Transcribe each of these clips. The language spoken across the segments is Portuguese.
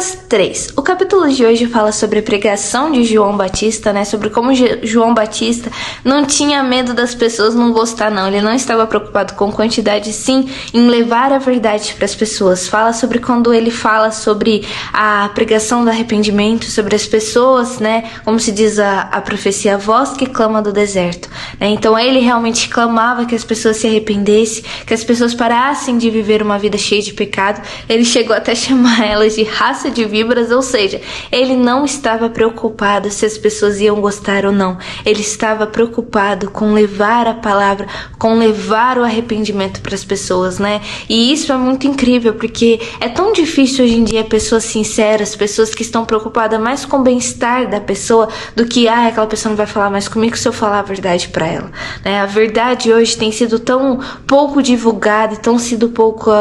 3. O capítulo de hoje fala sobre a pregação de João Batista, né? Sobre como João Batista não tinha medo das pessoas não gostar, não. Ele não estava preocupado com quantidade, sim, em levar a verdade para as pessoas. Fala sobre quando ele fala sobre a pregação do arrependimento, sobre as pessoas, né? Como se diz a profecia, a voz que clama do deserto, né? Então ele realmente clamava que as pessoas se arrependessem, que as pessoas parassem de viver uma vida cheia de pecado. Ele chegou até a chamar elas de raça de víboras, ou seja, ele não estava preocupado se as pessoas iam gostar ou não. Ele estava preocupado com levar a palavra, com levar o arrependimento para as pessoas, né? E isso é muito incrível, porque é tão difícil hoje em dia pessoas sinceras, pessoas que estão preocupadas mais com o bem-estar da pessoa do que, aquela pessoa não vai falar mais comigo se eu falar a verdade para ela, né? A verdade hoje tem sido tão pouco divulgada e tão sido pouco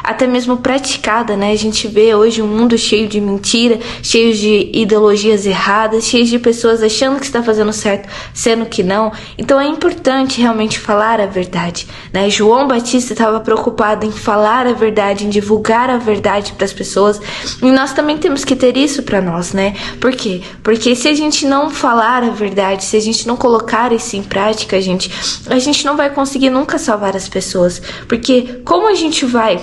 até mesmo praticada, né? A gente vê hoje um mundo cheio de mentira, cheio de ideologias erradas, cheio de pessoas achando que está fazendo certo, sendo que não. Então é importante realmente falar a verdade, né? João Batista estava preocupado em falar a verdade, em divulgar a verdade para as pessoas, e nós também temos que ter isso para nós, né? Por quê? Porque se a gente não falar a verdade, se a gente não colocar isso em prática, a gente não vai conseguir nunca salvar as pessoas, porque como a gente vai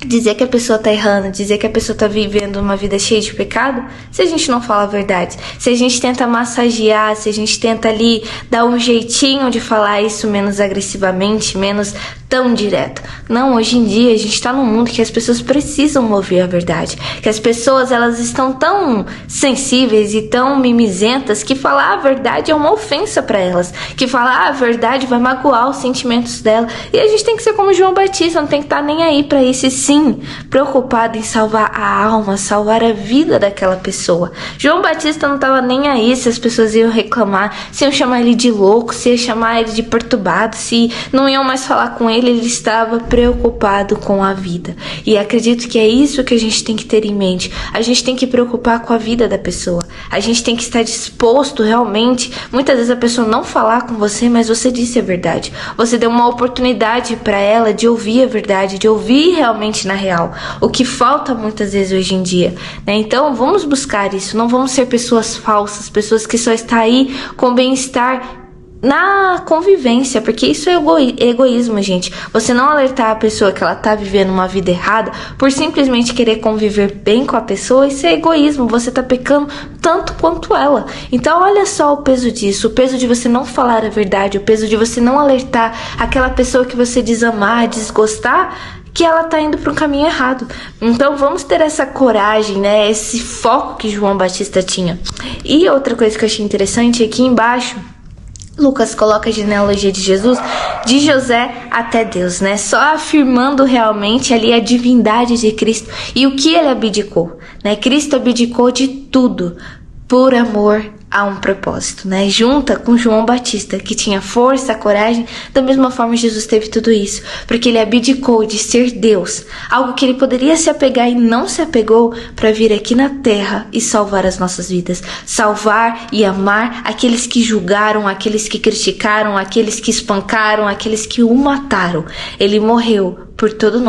dizer que a pessoa tá errando, dizer que a pessoa tá vivendo uma vida cheia de pecado, se a gente não fala a verdade, se a gente tenta massagear, se a gente tenta ali dar um jeitinho de falar isso menos agressivamente, menos tão direto. Não, hoje em dia a gente tá num mundo que as pessoas precisam ouvir a verdade, que as pessoas elas estão tão sensíveis e tão mimizentas que falar a verdade é uma ofensa para elas, que falar a verdade vai magoar os sentimentos dela, e a gente tem que ser como João Batista, não tem que estar nem aí para isso, e sim, preocupado em salvar a alma, salvar a vida daquela pessoa. João Batista não estava nem aí se as pessoas iam reclamar, se iam chamar ele de louco, se iam chamar ele de perturbado, se não iam mais falar com ele estava preocupado com a vida. E acredito que é isso que a gente tem que ter em mente. A gente tem que preocupar com a vida da pessoa. A gente tem que estar disposto realmente. Muitas vezes a pessoa não falar com você, mas você disse a verdade. Você deu uma oportunidade para ela de ouvir a verdade, de ouvir realmente na real. O que falta muitas vezes hoje em dia, né? Então vamos buscar isso. Não vamos ser pessoas falsas, pessoas que só estão aí com bem-estar na convivência, porque isso é egoísmo, gente. Você não alertar a pessoa que ela tá vivendo uma vida errada por simplesmente querer conviver bem com a pessoa, isso é egoísmo. Você tá pecando tanto quanto ela. Então olha só o peso disso, o peso de você não falar a verdade, o peso de você não alertar aquela pessoa que você diz amar, desgostar, que ela tá indo para um caminho errado. Então vamos ter essa coragem, né? Esse foco que João Batista tinha. E outra coisa que eu achei interessante aqui embaixo, Lucas coloca a genealogia de Jesus, de José até Deus, né? Só afirmando realmente ali a divindade de Cristo e o que ele abdicou, né? Cristo abdicou de tudo por amor a um propósito, né? Junta com João Batista, que tinha força, coragem, da mesma forma Jesus teve tudo isso, porque ele abdicou de ser Deus, algo que ele poderia se apegar e não se apegou, para vir aqui na terra e salvar as nossas vidas, salvar e amar aqueles que julgaram, aqueles que criticaram, aqueles que espancaram, aqueles que o mataram. Ele morreu por todos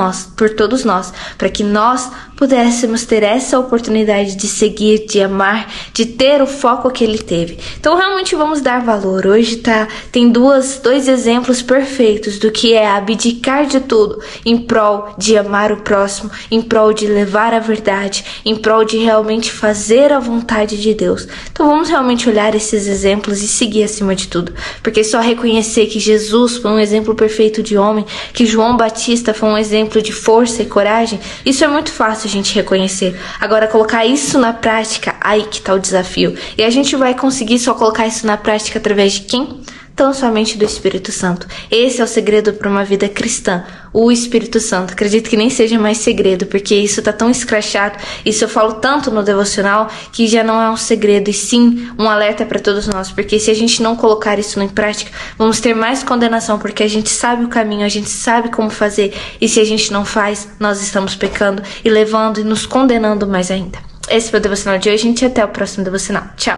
nós, para que nós pudéssemos ter essa oportunidade de seguir, de amar, de ter o foco que ele teve. Então realmente vamos dar valor. Hoje tem dois exemplos perfeitos do que é abdicar de tudo em prol de amar o próximo, em prol de levar a verdade, em prol de realmente fazer a vontade de Deus. Então vamos realmente olhar esses exemplos e seguir acima de tudo, porque só reconhecer que Jesus foi um exemplo perfeito de homem, que João Batista foi um exemplo de força e coragem, isso é muito fácil a gente reconhecer. Agora colocar isso na prática, aí que tá o desafio. E a gente vai conseguir só colocar isso na prática através de quem? Tão somente do Espírito Santo. Esse é o segredo para uma vida cristã, o Espírito Santo. Acredito que nem seja mais segredo, porque isso tá tão escrachado, isso eu falo tanto no devocional, que já não é um segredo, e sim um alerta para todos nós, porque se a gente não colocar isso em prática, vamos ter mais condenação, porque a gente sabe o caminho, a gente sabe como fazer, e se a gente não faz, nós estamos pecando e levando e nos condenando mais ainda. Esse foi o devocional de hoje, gente, até o próximo devocional. Tchau!